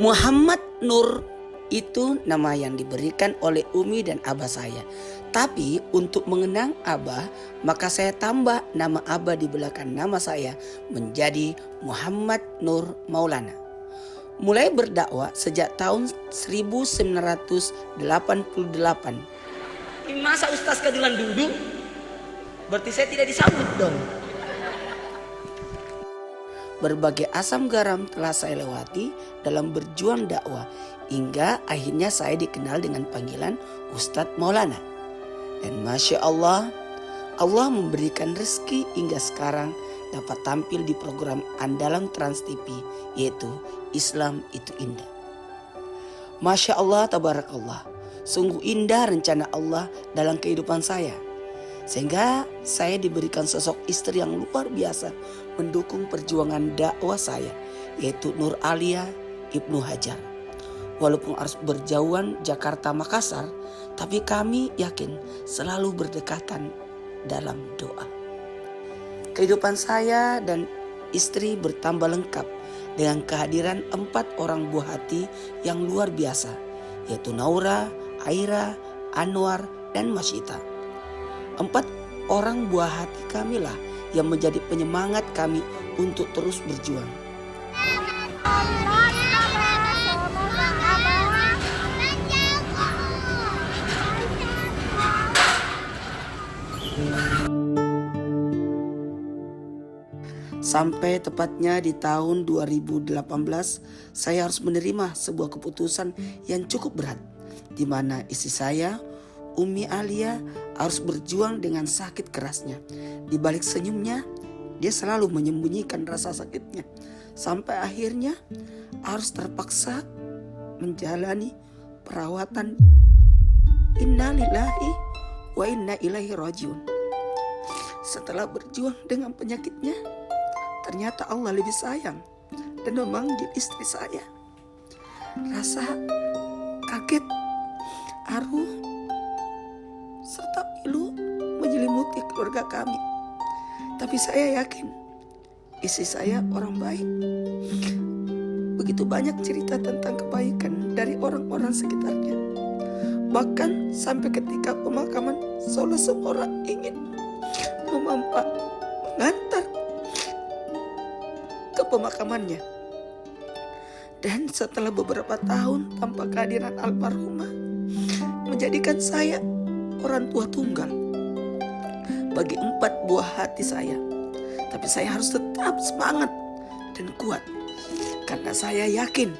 Muhammad Nur itu nama yang diberikan oleh Umi dan Abah saya. Tapi untuk mengenang Abah, maka saya tambah nama Abah di belakang nama saya menjadi Muhammad Nur Maulana. Mulai berdakwah sejak tahun 1988. Ini masa Ustaz Kadulan duduk? Berarti saya tidak disambut dong. Berbagai asam garam telah saya lewati dalam berjuang dakwah, hingga akhirnya saya dikenal dengan panggilan Ustadz Maulana. Dan Masya Allah, Allah memberikan rezeki hingga sekarang dapat tampil di program andalan Trans TV, yaitu Islam Itu Indah. Masya Allah, tabarakallah, sungguh indah rencana Allah dalam kehidupan saya. Sehingga saya diberikan sosok istri yang luar biasa mendukung perjuangan dakwah saya, yaitu Nur Alia Ibnu Hajar. Walaupun harus berjauhan Jakarta Makassar, tapi kami yakin selalu berdekatan dalam doa. Kehidupan saya dan istri bertambah lengkap dengan kehadiran 4 orang buah hati yang luar biasa, yaitu Naura, Aira, Anwar, dan Masyita. 4 orang buah hati kamilah yang menjadi penyemangat kami untuk terus berjuang. Sampai tepatnya di tahun 2018, saya harus menerima sebuah keputusan yang cukup berat, di mana istri saya, Umi Alia, harus berjuang dengan sakit kerasnya. Di balik senyumnya, dia selalu menyembunyikan rasa sakitnya. Sampai akhirnya harus terpaksa menjalani perawatan. Innalillahi wa inna ilaihi rajiun. Setelah berjuang dengan penyakitnya, ternyata Allah lebih sayang dan memanggil istri saya. Rasa kaget, haru, serta pilu menyelimuti keluarga kami. Tapi saya yakin istri saya orang baik. Begitu banyak cerita tentang kebaikan dari orang-orang sekitarnya. Bahkan sampai ketika pemakaman, seolah semua orang ingin mengantar ke pemakamannya. Dan setelah beberapa tahun tanpa kehadiran almarhumah, menjadikan saya orang tua tunggal bagi 4 buah hati saya. Tapi saya harus tetap semangat dan kuat, karena saya yakin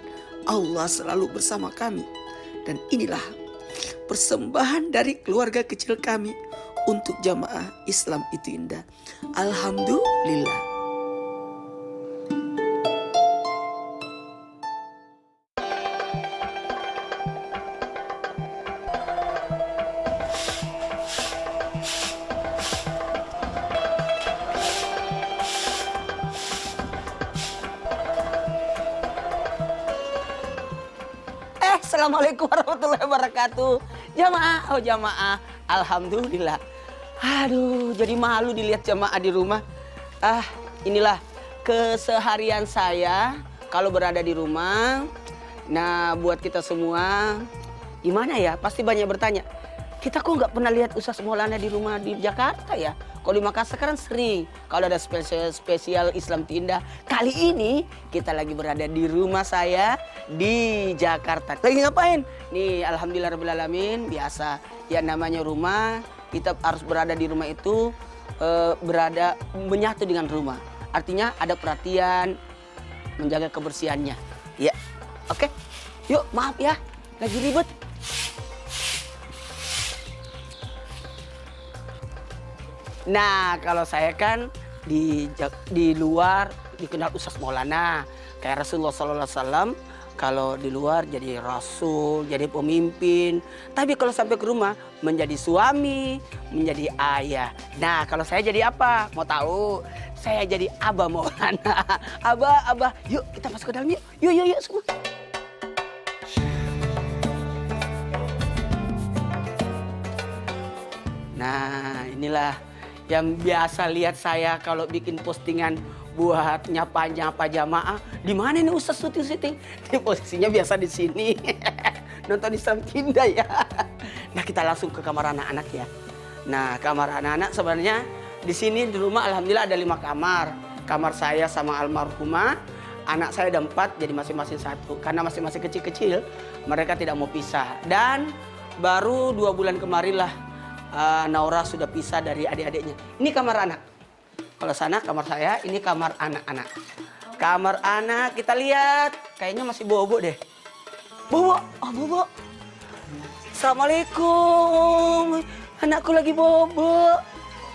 Allah selalu bersama kami. Dan inilah persembahan dari keluarga kecil kami untuk jamaah Islam Itu Indah. Alhamdulillah. Assalamualaikum warahmatullahi wabarakatuh. Jamaah, alhamdulillah. Aduh, jadi malu dilihat jamaah di rumah. Inilah keseharian saya kalau berada di rumah. Nah, buat kita semua, gimana ya? Pasti banyak bertanya, kita kok nggak pernah lihat Ustaz Maulana di rumah di Jakarta ya? Kalau di Makassar kan sering, kalau ada spesial Islam Tindak. Kali ini kita lagi berada di rumah saya di Jakarta. Lagi ngapain? Nih, alhamdulillahirrahmanirrahim, biasa. Ya namanya rumah, kita harus berada di rumah itu, berada menyatu dengan rumah. Artinya ada perhatian, menjaga kebersihannya. Ya, oke. Yuk, maaf ya, lagi ribet. Nah, kalau saya kan di luar dikenal Ustaz Maulana, kayak Rasulullah SAW. Kalau di luar jadi rasul, jadi pemimpin. Tapi kalau sampai ke rumah menjadi suami, menjadi ayah. Nah, kalau saya jadi apa? Mau tahu? Saya jadi Abah Maulana. Abah, yuk kita masuk ke dalam yuk. Yuk semua. Nah, inilah yang biasa lihat saya kalau bikin postingan buat nyapa-nyapa jamaah. Di mana nih Ustaz syuting-syuting? Ini posisinya biasa di sini. Nonton Islam Kinda ya. Nah, kita langsung ke kamar anak-anak ya. Nah, kamar anak-anak sebenarnya di sini di rumah alhamdulillah ada 5 kamar. Kamar saya sama almarhumah, anak saya ada 4, jadi masing-masing 1. Karena masing-masing kecil-kecil, mereka tidak mau pisah. Dan baru 2 bulan kemarin lah Naura sudah pisah dari adik-adiknya. Ini kamar anak. Kalau sana kamar saya, ini kamar anak-anak. Kamar anak kita lihat, kayaknya masih bobo deh. Bobo, oh bobo. Assalamualaikum. Anakku lagi bobo.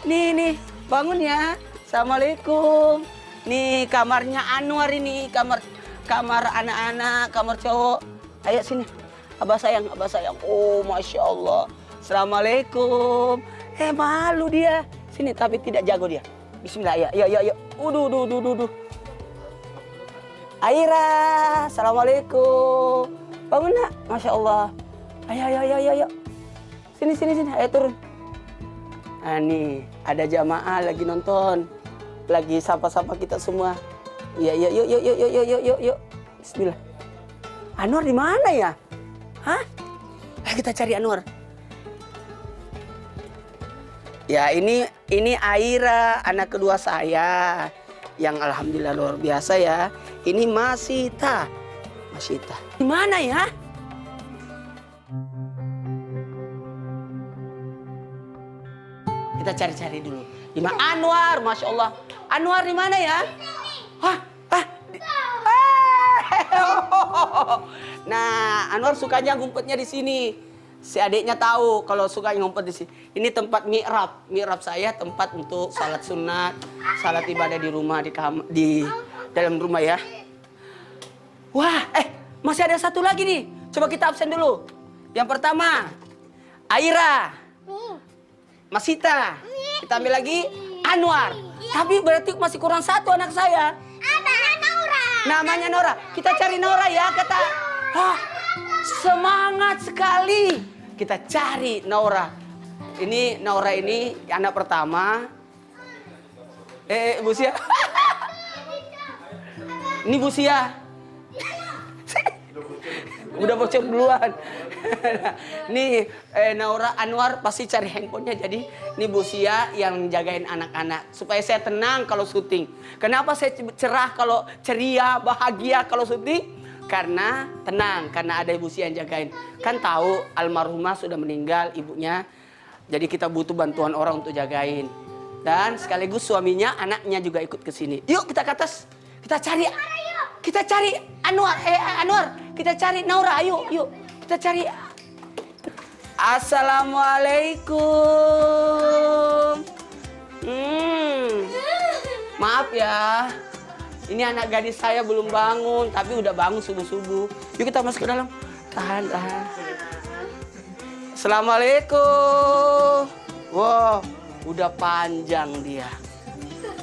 Nih, bangun ya. Assalamualaikum. Nih kamarnya Anwar ini, kamar anak-anak, kamar cowok. Ayo sini. Abah sayang. Oh, Masya Allah. Assalamualaikum. Malu dia. Sini, tapi tidak jago dia. Bismillah, ya. Duh. Aira, Assalamualaikum. Bangun nak, Masya Allah. Ayo. Sini. Ayo turun. Nah nih, ada jamaah lagi nonton. Lagi sapa-sapa kita semua. Iya, yuk. Bismillah. Anwar di mana ya? Hah? Ayo kita cari Anwar. Ya ini Aira, anak kedua saya. Yang alhamdulillah luar biasa ya. Ini Masita. Di mana ya? Kita cari-cari dulu. Di mana Anwar? Masya Allah. Anwar di mana ya? Nah, Anwar sukanya ngumpetnya di sini. Si adiknya tahu kalau suka ngumpet di sini. Ini tempat mi'rab. Mi'rab saya tempat untuk salat sunat, salat ibadah di rumah, di dalam rumah ya. Wah, masih ada satu lagi nih. Coba kita absen dulu. Yang pertama, Aira. Masita. Kita ambil lagi Anwar. Tapi berarti masih kurang 1 anak saya. Namanya Nora. Kita cari Nora ya, kata. Semangat sekali. Kita cari Nora. Ini Nora ini anak pertama. Bu Sia. Ini Bu Sia. Udah bocor duluan. Nih Naura Anwar pasti cari handphonenya. Jadi ini Bu Sia yang jagain anak-anak supaya saya tenang kalau syuting. Kenapa saya cerah kalau ceria, bahagia kalau syuting? Karena tenang, karena ada Ibu Sia yang jagain. Kan tahu almarhumah sudah meninggal ibunya. Jadi kita butuh bantuan orang untuk jagain. Dan sekaligus suaminya, anaknya juga ikut ke sini. Yuk kita ke atas. Kita cari Anwar. Anwar, kita cari Naura. Ayo. Kita cari. Assalamualaikum. Maaf ya. Ini anak gadis saya belum bangun, tapi udah bangun subuh-subuh. Yuk kita masuk ke dalam. Tahan. Assalamualaikum. Wow, udah panjang dia.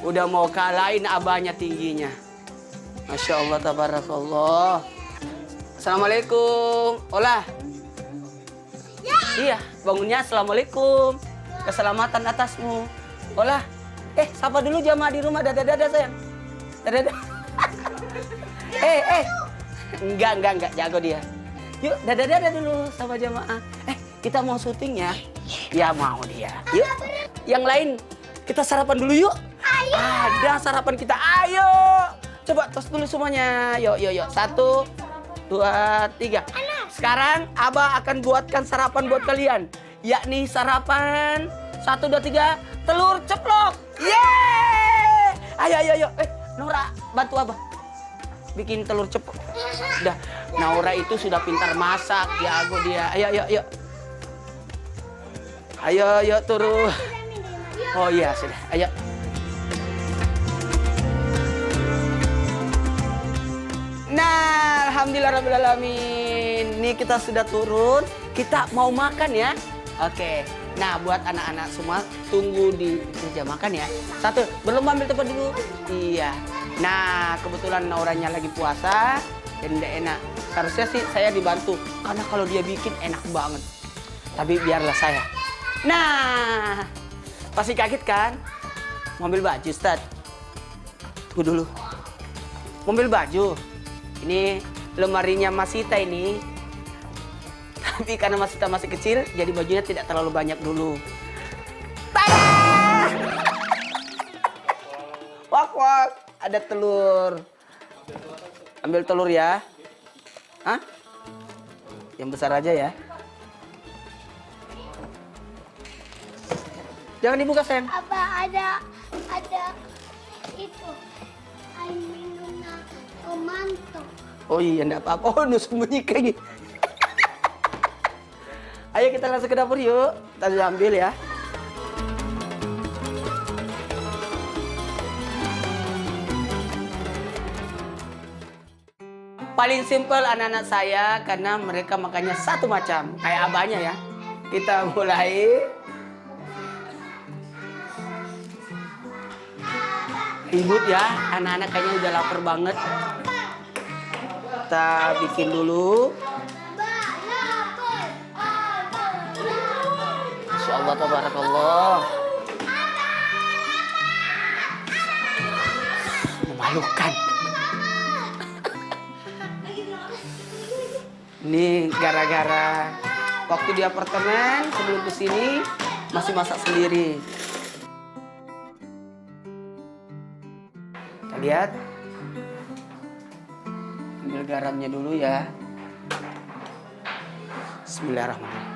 Udah mau kalahin abahnya tingginya. Masya Allah, tabarakallah. Assalamualaikum. Olah. Iya, bangunnya assalamualaikum. Keselamatan atasmu. Olah. Sapa dulu jamaah di rumah. Dadah sayang. Dadah. Enggak, jago dia. Yuk, dadah dulu sama jamaah. Kita mau syuting ya? Ya mau dia. Yuk, yang lain kita sarapan dulu yuk. Ayo. Ada sarapan kita, ayo. Coba tos dulu semuanya. Yuk. 1, 2, 3. Sekarang Abah akan buatkan sarapan buat kalian. Yakni sarapan 1, 2, 3, telur ceplok. Yeay! Ayo. Nora, bantu Abah. Bikin telur ceplok. Udah, Naura itu sudah pintar masak, jago dia. Ayo turun. Oh iya, sudah. Ayo. Nah, alhamdulillahirrahmanirrahim. Nih kita sudah turun. Kita mau makan ya. Oke. Nah, buat anak-anak semua tunggu di meja makan ya. 1, belum ambil tempat dulu. Iya. Nah, kebetulan Nauranya lagi puasa dan tidak enak. Harusnya sih saya dibantu karena kalau dia bikin enak banget. Tapi biarlah saya. Nah, Pasti kaget kan? Mau ambil baju, Ustaz? Tunggu dulu. Mau ambil baju. Ini lemarinya Masita ini. Tapi karena Masita masih kecil, jadi bajunya tidak terlalu banyak dulu. Tada! Wak, wak. Ada telur. Ambil telur ya. Hah? Yang besar aja ya. Jangan dibuka, Sen. Apa ada itu air minum tomato. Oh iya, enggak apa-apa. Oh, nu sembunyi kayak gini. Ayo kita langsung ke dapur yuk. Kita ambil ya. Paling simpel anak-anak saya karena mereka makannya satu macam. Kayak abahnya ya. Kita mulai. Ribut ya, anak-anak kayaknya udah lapar banget. Kita bikin dulu. Masya Allah, tabarakallah. Memalukan. Ini gara-gara waktu di apartemen sebelum kesini masih masak sendiri. Kita lihat. Ambil garamnya dulu ya. Bismillahirrahmanirrahim.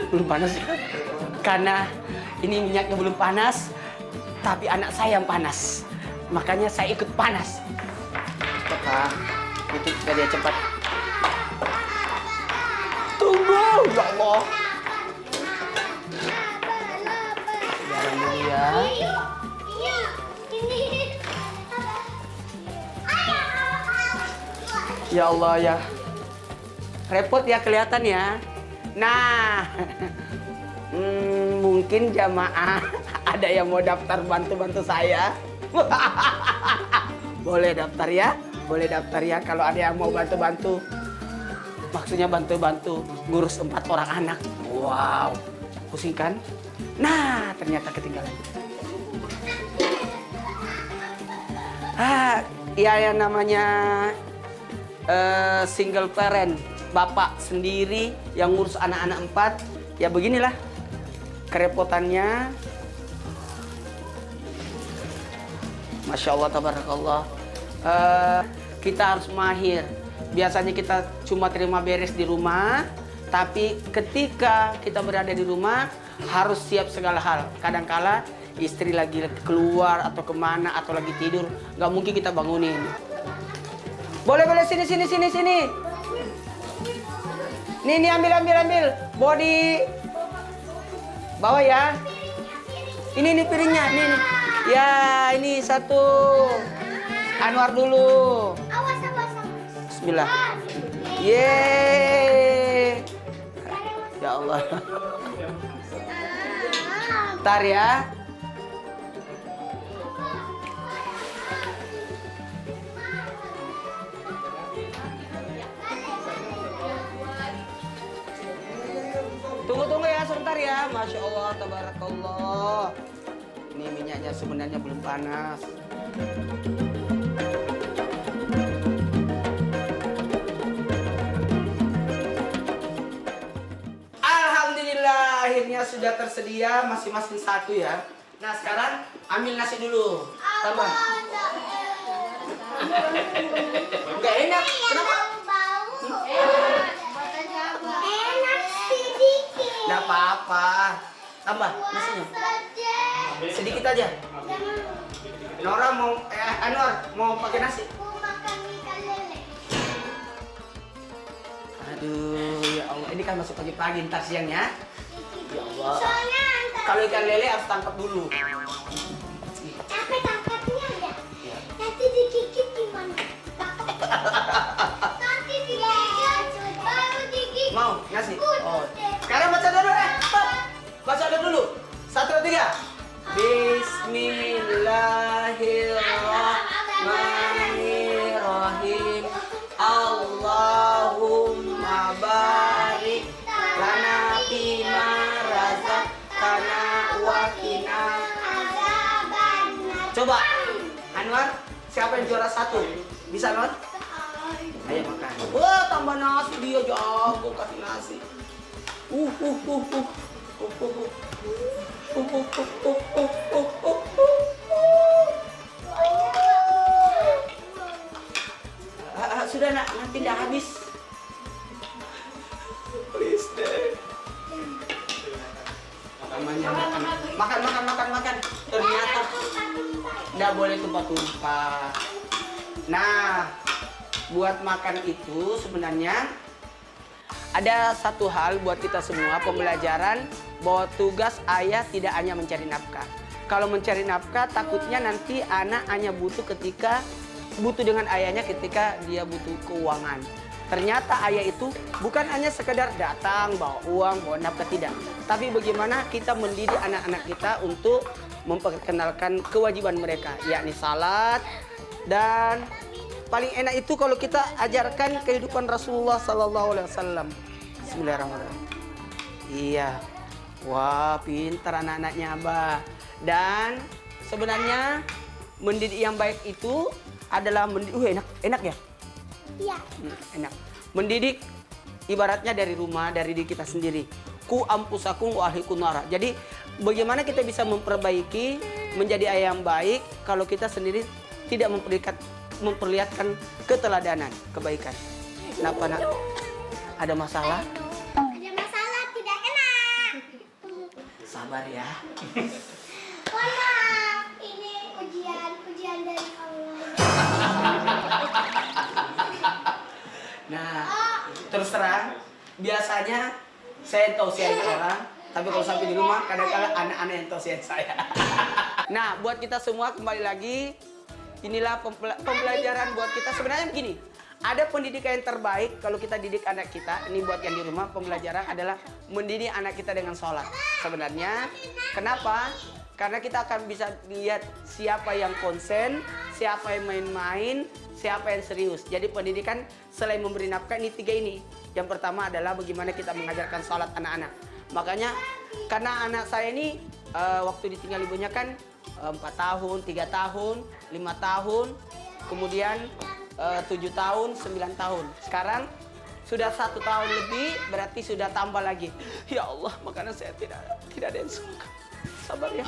Belum panas ya? Karena ini minyaknya belum panas, tapi anak saya yang panas. Makanya saya ikut panas. Cepat, itu supaya dia cepat. Tunggu, ya Allah. Garam dulu ya. Ya Allah ya. Repot ya kelihatan ya. Nah, mungkin jamaah ada yang mau daftar bantu-bantu saya. Boleh daftar ya, boleh daftar ya kalau ada yang mau bantu-bantu. Maksudnya bantu-bantu ngurus 4 orang anak. Wow, pusing kan? Nah, ternyata ketinggalan. Ya yang namanya single parent. Bapak sendiri yang ngurus anak-anak 4, ya beginilah kerepotannya. Masya Allah, tabarakallah. Kita harus mahir. Biasanya kita cuma terima beres di rumah, tapi ketika kita berada di rumah harus siap segala hal. Kadangkala istri lagi keluar atau kemana atau lagi tidur, nggak mungkin kita bangunin. Boleh sini. Nih ambil. Body. Bawa ya. Ini piringnya, nih. Ya, ini satu. Anwar dulu. Awas. Bismillah. Yeay. Ya Allah. Ntar ya. Tunggu ya sebentar ya. Masya Allah, tabarakallah. Ini minyaknya sebenarnya belum panas. Alhamdulillah, akhirnya sudah tersedia masing-masing satu ya. Nah sekarang ambil nasi dulu. Tambah. Enggak enak. Kenapa? Nggak apa-apa. Tambah nasinya. Sedikit aja. Nora mau, Anwar mau pakai nasi? Mau makan ikan lele. Aduh, ya Allah. Ini kan masih pagi-pagi, ntar siang ya. Ya Allah. Soalnya Kalau ikan lele harus tangkap dulu. capek tangkapnya ya. Nanti digigit gimana? Nanti digigit, baru digigit. Mau nasi? Oh. Sekarang baca doa dulu. Baca doa dulu. 1, 2, 3. Bismillah. Bismillahirrahmanirrahim. Allahumma barik lana fima razaqtana wa qina. Coba Anwar, siapa yang juara 1? Bisa Anwar? Ayo makan. Wah, tambah nasi, dia jago kasih nasi. Sudah nak, nanti dah habis. Please deh. Makan. Ternyata nggak boleh tumpah-tumpah. Nah, buat makan itu sebenarnya ada satu hal buat kita semua, pembelajaran bahwa tugas ayah tidak hanya mencari nafkah. Kalau mencari nafkah takutnya nanti anak hanya butuh dengan ayahnya ketika dia butuh keuangan. Ternyata ayah itu bukan hanya sekedar datang bawa uang, bawa nafkah, tidak. Tapi bagaimana kita mendidik anak-anak kita untuk memperkenalkan kewajiban mereka, yakni salat. Dan paling enak itu kalau kita ajarkan kehidupan Rasulullah SAW. Bismillahirrahmanirrahim. Iya. Wah, pintar anak-anaknya Abah. Dan sebenarnya mendidik yang baik itu adalah mendidik. Enak ya? Iya. Enak. Mendidik ibaratnya dari rumah, dari diri kita sendiri. Ku ampusakum wa ahlikum nara. Jadi bagaimana kita bisa memperbaiki menjadi ayah yang baik kalau kita sendiri tidak memperlihatkan keteladanan, kebaikan. Kenapa nak? Ada masalah? Ada masalah, tidak enak. Sabar ya. Mohon maaf, ini ujian dari Allah. Nah, terus terang, biasanya saya tausiahin orang, tapi kalau sampai di rumah kadang-kadang anak-anak yang tausiahin saya. Nah, buat kita semua kembali lagi, inilah pembelajaran buat kita. Sebenarnya begini, ada pendidikan yang terbaik kalau kita didik anak kita. Ini buat yang di rumah, pembelajaran adalah mendidik anak kita dengan sholat. Sebenarnya, kenapa? Karena kita akan bisa lihat siapa yang konsen, siapa yang main-main, siapa yang serius. Jadi pendidikan selain memberi nafkah, ini 3 ini. Yang pertama adalah bagaimana kita mengajarkan sholat anak-anak. Makanya karena anak saya ini waktu ditinggal ibunya kan 4 tahun, 3 tahun, 5 tahun, kemudian 7 tahun, 9 tahun. Sekarang sudah 1 tahun lebih, berarti sudah tambah lagi. Ya Allah, makanya saya tidak ada yang suka. Sabar ya.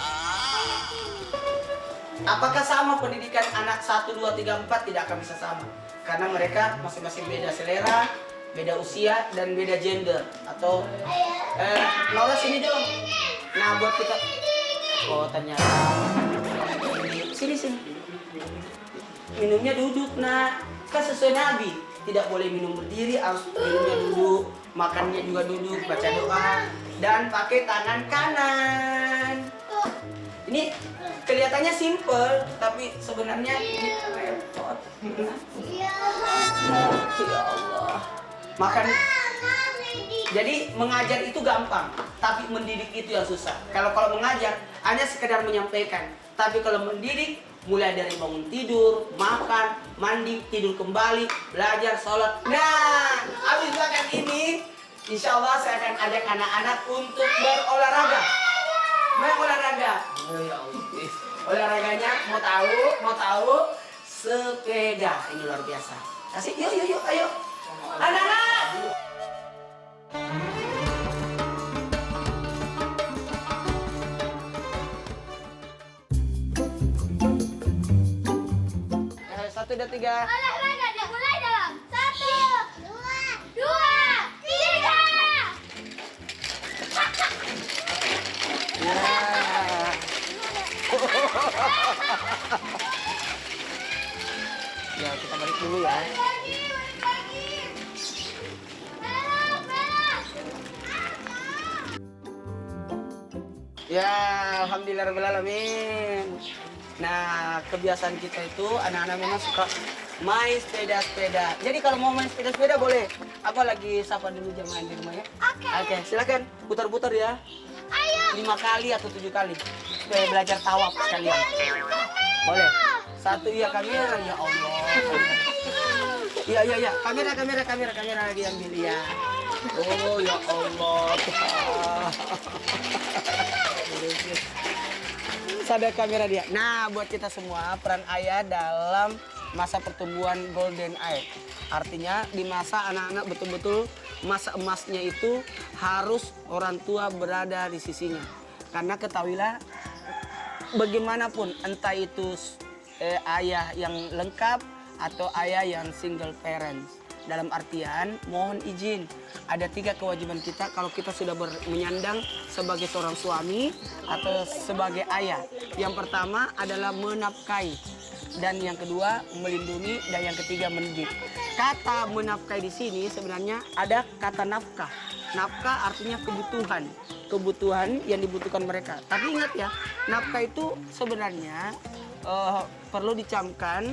Apakah sama pendidikan anak 1, 2, 3, 4? Tidak akan bisa sama. Karena mereka masing-masing beda selera, beda usia, dan beda gender. Atau, Laura sini dong. Nah, buat kita... Oh, ternyata... Sini. Minumnya duduk, nak. Kan sesuai Nabi. Tidak boleh minum berdiri, harus minumnya duduk. Makannya juga duduk, baca doa. Dan pakai tangan kanan. Ini kelihatannya simple, tapi sebenarnya ini repot. Ya Allah. Makan. Jadi mengajar itu gampang, tapi mendidik itu yang susah. Kalau mengajar hanya sekedar menyampaikan, tapi kalau mendidik mulai dari bangun tidur, makan, mandi, tidur kembali, belajar, sholat. Nah, habis makan ini, insya Allah saya akan ajak anak-anak untuk berolahraga. Oh ya Allah. Olahraganya mau tahu? Sepeda. Ini luar biasa. Kasih, yuk, ayo. Anak-anak. Satu, dua, tiga. Olahraga dimulai dalam 1, 2, 3. Ya, kita balik dulu ya. Ya, alhamdulillahirrahmanirrahim. Nah, kebiasaan kita itu anak-anak memang suka main sepeda-sepeda. Jadi kalau mau main sepeda-sepeda boleh. Apa lagi sapa dulu jemaah di rumah ya? Oke, silakan putar-putar ya. Ayo. 5 kali atau 7 kali supaya belajar tawaf sekalian. Boleh? 1 iya kamera, ya Allah. Iya. Kamera lagi ambil ya. Oh ya Allah. Sadar kamera dia. Nah, buat kita semua peran ayah dalam masa pertumbuhan golden age. Artinya di masa anak-anak betul-betul masa emasnya itu harus orang tua berada di sisinya. Karena ketahuilah bagaimanapun entah itu ayah yang lengkap atau ayah yang single parents. Dalam artian mohon izin, ada 3 kewajiban kita kalau kita sudah menyandang sebagai seorang suami atau sebagai ayah. Yang pertama adalah menafkahi, dan yang kedua melindungi, dan yang ketiga mendidik. Kata menafkahi di sini sebenarnya ada kata nafkah. Nafkah artinya kebutuhan yang dibutuhkan mereka. Tapi ingat ya, nafkah itu sebenarnya perlu dicamkan.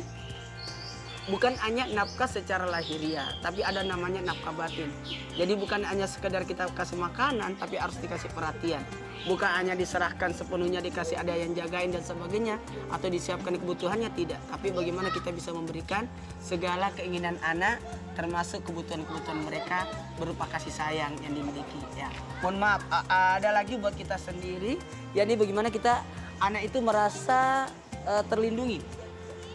Bukan hanya nafkah secara lahiriah, tapi ada namanya nafkah batin. Jadi bukan hanya sekedar kita kasih makanan, tapi harus dikasih perhatian. Bukan hanya diserahkan sepenuhnya, dikasih ada yang jagain dan sebagainya, atau disiapkan kebutuhannya, tidak. Tapi bagaimana kita bisa memberikan segala keinginan anak, termasuk kebutuhan-kebutuhan mereka berupa kasih sayang yang dimiliki. Ya. Mohon maaf, ada lagi buat kita sendiri, yakni bagaimana kita anak itu merasa terlindungi.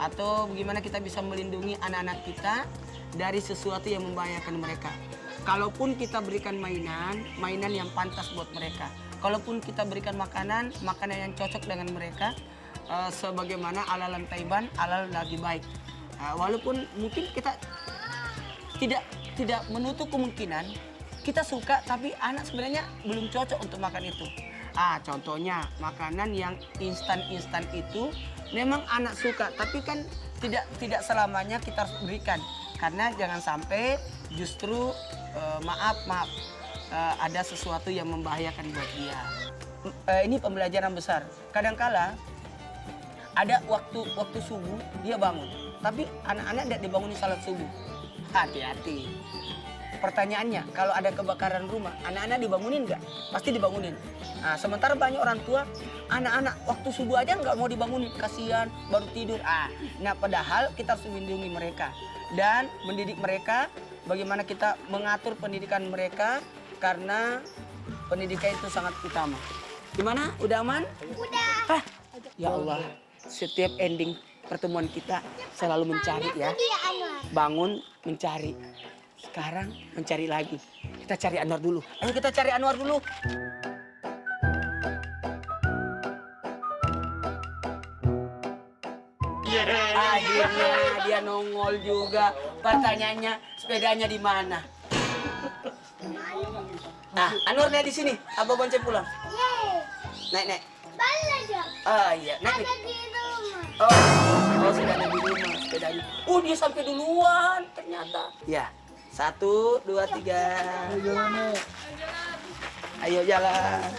Atau bagaimana kita bisa melindungi anak-anak kita dari sesuatu yang membahayakan mereka. Kalaupun kita berikan mainan yang pantas buat mereka. Kalaupun kita berikan makanan yang cocok dengan mereka. Sebagaimana alalan taiban, alal lagi baik. Walaupun mungkin kita tidak menutup kemungkinan kita suka, tapi anak sebenarnya belum cocok untuk makan itu. Contohnya makanan yang instan itu memang anak suka, tapi kan tidak selamanya kita harus berikan, karena jangan sampai justru ada sesuatu yang membahayakan buat dia. Ini pembelajaran besar. Kadangkala ada waktu subuh dia bangun, tapi anak-anak tidak dibangunin salat subuh. Hati-hati. Pertanyaannya, kalau ada kebakaran rumah, anak-anak dibangunin nggak? Pasti dibangunin. Nah, sementara banyak orang tua, anak-anak waktu subuh aja nggak mau dibangunin, kasihan, baru tidur. Nah, padahal kita harus melindungi mereka dan mendidik mereka. Bagaimana kita mengatur pendidikan mereka, karena pendidikan itu sangat utama. Gimana? Udah aman? Udah. Ya Allah, setiap ending pertemuan kita selalu mencari ya. Iya, Anwar. Bangun mencari. Sekarang mencari lagi. Kita cari Anwar dulu. Ayo kita cari Anwar dulu. Akhirnya dia nongol juga. Pertanyaannya, sepedanya di mana? Anwar naik di sini. Abah bonceng pulang. Yeay. Naik. Balik aja. Iya, naik. Ada di rumah. Sudah ada di rumah sepedanya. Dia sampai duluan ternyata. Ya. 1, 2, 3. Ayo jalan.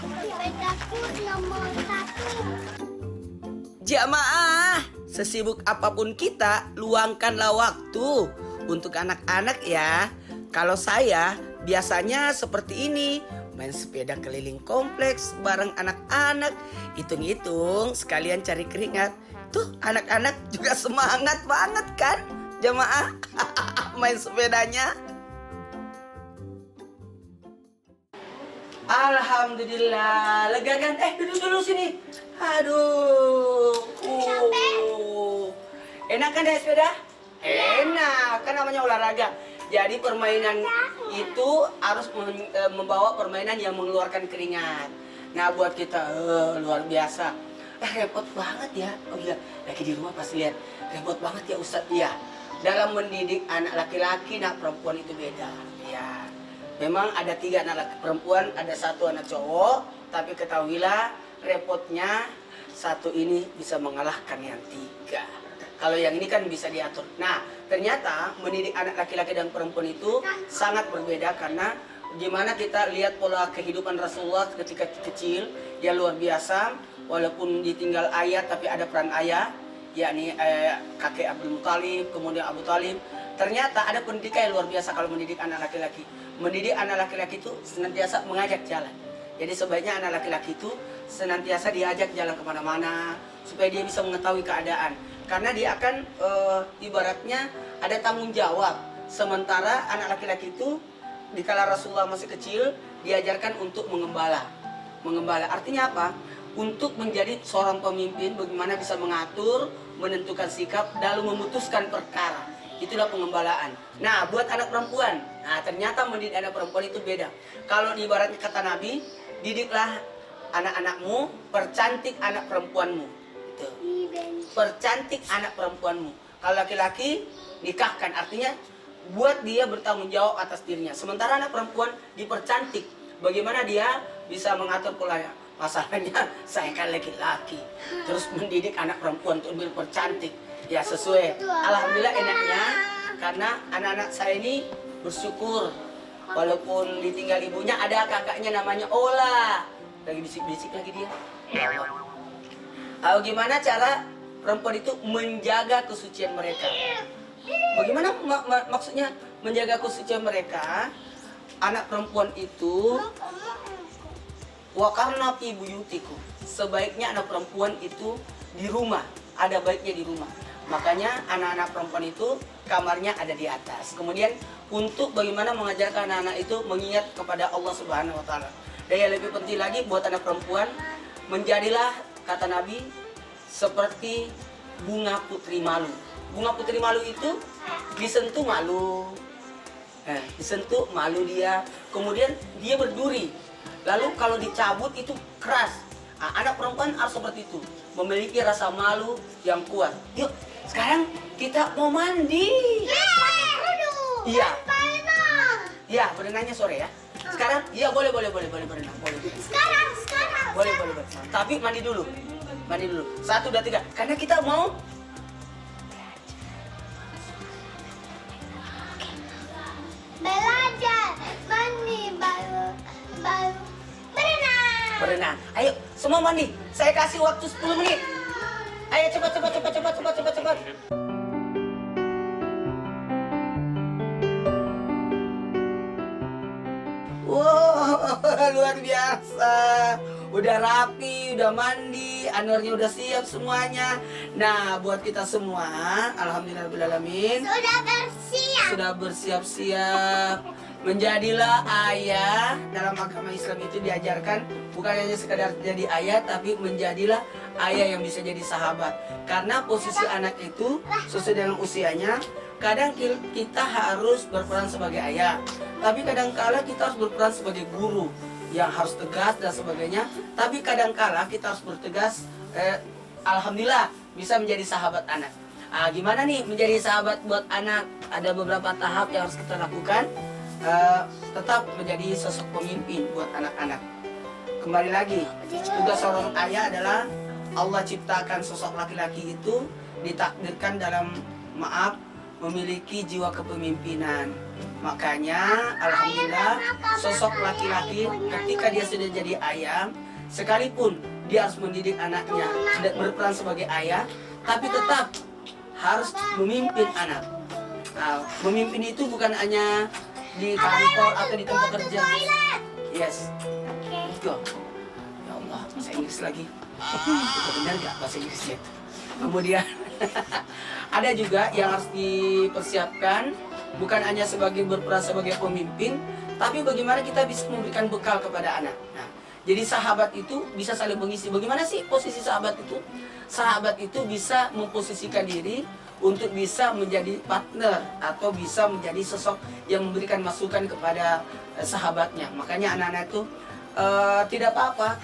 Sepedaku nomor 1. Jamaah, sesibuk apapun kita, luangkanlah waktu untuk anak-anak ya. Kalau saya biasanya seperti ini, main sepeda keliling kompleks bareng anak-anak. Hitung-hitung sekalian cari keringat. Tuh anak-anak juga semangat banget kan, jamaah? Main sepedanya. Alhamdulillah, lega kan? Duduk dulu sini. Aduh. Enak kan naik sepeda? Enak, kan namanya olahraga. Jadi permainan itu harus membawa permainan yang mengeluarkan keringat. Nah, buat kita luar biasa. Repot banget ya. Oh iya, lagi di rumah pasti lihat. Repot banget ya Ustadz ya. Dalam mendidik anak laki-laki, anak perempuan itu beda. Ya, memang ada 3 anak perempuan, ada 1 anak cowok. Tapi ketahuilah, repotnya 1 ini bisa mengalahkan yang 3. Kalau yang ini kan bisa diatur. Nah, ternyata mendidik anak laki-laki dan perempuan itu sangat berbeda, karena gimana kita lihat pola kehidupan Rasulullah ketika kecil, dia luar biasa. Walaupun ditinggal ayah, tapi ada peran ayah, yakni kakek Abdul Muthalib, kemudian Abu Talib. Ternyata ada pendidikan yang luar biasa kalau mendidik anak laki-laki. Mendidik anak laki-laki itu senantiasa mengajak jalan. Jadi sebaiknya anak laki-laki itu senantiasa diajak jalan kemana-mana supaya dia bisa mengetahui keadaan. Karena dia akan ibaratnya ada tanggung jawab. Sementara anak laki-laki itu dikala Rasulullah masih kecil diajarkan untuk mengembala. Mengembala artinya apa? Untuk menjadi seorang pemimpin, bagaimana bisa mengatur, menentukan sikap, lalu memutuskan perkara. Itulah pengembalaan. Nah, buat anak perempuan, nah ternyata mendidik anak perempuan itu beda. Kalau di ibaratnya kata Nabi, didiklah anak-anakmu, percantik anak perempuanmu. Tuh. Percantik anak perempuanmu. Kalau laki-laki, nikahkan. Artinya, buat dia bertanggung jawab atas dirinya. Sementara anak perempuan dipercantik. Bagaimana dia bisa mengatur polanya? Masalahnya, saya kan laki-laki. Terus mendidik anak perempuan untuk berpercantik. Ya sesuai. Alhamdulillah enaknya. Karena anak-anak saya ini bersyukur. Walaupun ditinggal ibunya, ada kakaknya namanya Ola. Lagi bisik-bisik lagi dia. Gimana cara perempuan itu menjaga kesucian mereka? Bagaimana maksudnya menjaga kesucian mereka? Anak perempuan itu wakarna fi buyutikum. Sebaiknya anak perempuan itu di rumah, ada baiknya di rumah. Makanya anak-anak perempuan itu kamarnya ada di atas. Kemudian untuk bagaimana mengajarkan anak-anak itu mengingat kepada Allah Subhanahu wa taala. Dan yang lebih penting lagi buat anak perempuan, menjadilah kata Nabi seperti bunga putri malu. Bunga putri malu itu disentuh malu. Disentuh malu dia. Kemudian dia berduri. Lalu kalau dicabut itu keras. Nah, anak perempuan harus seperti itu, memiliki rasa malu yang kuat. Yuk, sekarang kita mau mandi. Iya. Iya, berenangnya sore ya. Sekarang, iya boleh berenang, boleh. Sekarang. Boleh. Tapi mandi dulu. 1, 2, 3. Karena kita mau Belajar, mandi, baru berenang. Ayo, semua mandi. Saya kasih waktu 10 menit. Ayo cepat. Wow, luar biasa. Udah rapi, udah mandi, anornya udah siap semuanya. Nah, buat kita semua, alhamdulillahirrahmanirrahim, sudah bersiap-siap. Menjadilah ayah. Dalam agama Islam itu diajarkan bukan hanya sekadar jadi ayah, tapi menjadilah ayah yang bisa jadi sahabat. Karena posisi anak itu sesuai dengan usianya. Kadang kita harus berperan sebagai ayah, tapi kadang-kala kita harus berperan sebagai guru yang harus tegas dan sebagainya. Tapi kadang-kala kita harus bertegas, alhamdulillah bisa menjadi sahabat anak. Gimana nih menjadi sahabat buat anak? Ada beberapa tahap yang harus kita lakukan. Tetap menjadi sosok pemimpin buat anak-anak. Kembali lagi, tugas seorang ayah adalah Allah ciptakan sosok laki-laki itu ditakdirkan dalam memiliki jiwa kepemimpinan. Makanya alhamdulillah sosok laki-laki ketika dia sudah jadi ayah, sekalipun dia harus mendidik anaknya, tidak berperan sebagai ayah, tapi tetap harus memimpin anak. Memimpin itu bukan hanya di kantor atau di tempat kerja. Yes. Go. Ya Allah, bahasa Inggris lagi. Itu benar nggak bahasa Inggrisnya itu? Kemudian ada juga yang harus dipersiapkan, bukan hanya sebagai berperan sebagai pemimpin, tapi bagaimana kita bisa memberikan bekal kepada anak. Nah, jadi sahabat itu bisa saling mengisi. Bagaimana sih posisi sahabat itu? Sahabat itu bisa memposisikan diri untuk bisa menjadi partner atau bisa menjadi sosok yang memberikan masukan kepada sahabatnya. Makanya anak-anak itu tidak apa-apa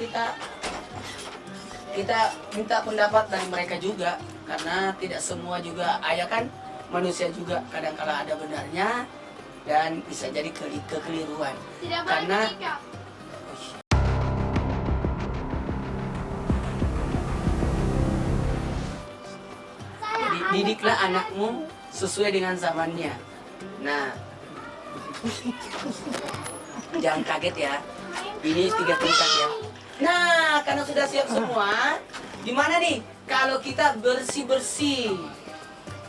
kita minta pendapat dari mereka juga, karena tidak semua juga ayah kan manusia juga, kadang-kala ada benarnya dan bisa jadi kekeliruan. Karena jadi didiklah anakmu sesuai dengan zamannya. Nah, jangan kaget ya, ini 3 tingkat ya. Nah, karena sudah siap semua, gimana nih kalau kita bersih-bersih?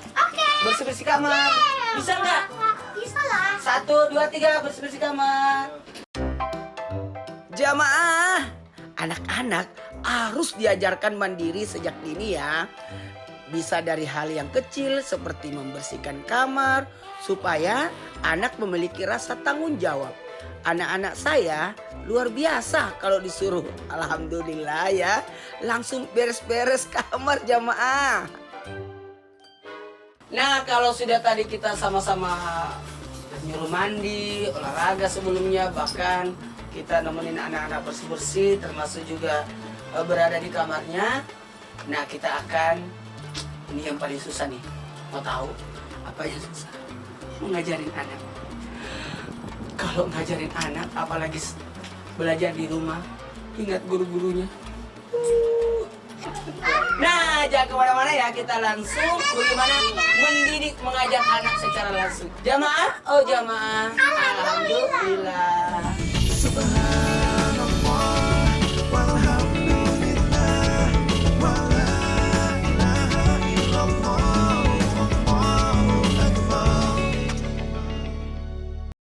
Oke. Bersih-bersih kamar. Bisa nggak? Bisa lah. 1, 2, 3, bersih-bersih kamar. Jamaah, anak-anak harus diajarkan mandiri sejak dini ya. Bisa dari hal yang kecil seperti membersihkan kamar supaya anak memiliki rasa tanggung jawab. Anak-anak saya luar biasa kalau disuruh. Alhamdulillah ya, langsung beres-beres kamar jamaah. Nah, kalau sudah tadi kita sama-sama nyuruh mandi, olahraga sebelumnya, bahkan kita nemenin anak-anak bersih-bersih, termasuk juga berada di kamarnya. Nah, kita akan, ini yang paling susah nih, mau tahu apa yang susah? Ngajarin anak. Kalau ngajarin anak, apalagi belajar di rumah, ingat guru-gurunya. Nah, jangan kemana-mana ya, kita langsung bagaimana mendidik, mengajar anak secara langsung. Jamaah, oh jamaah, alhamdulillah.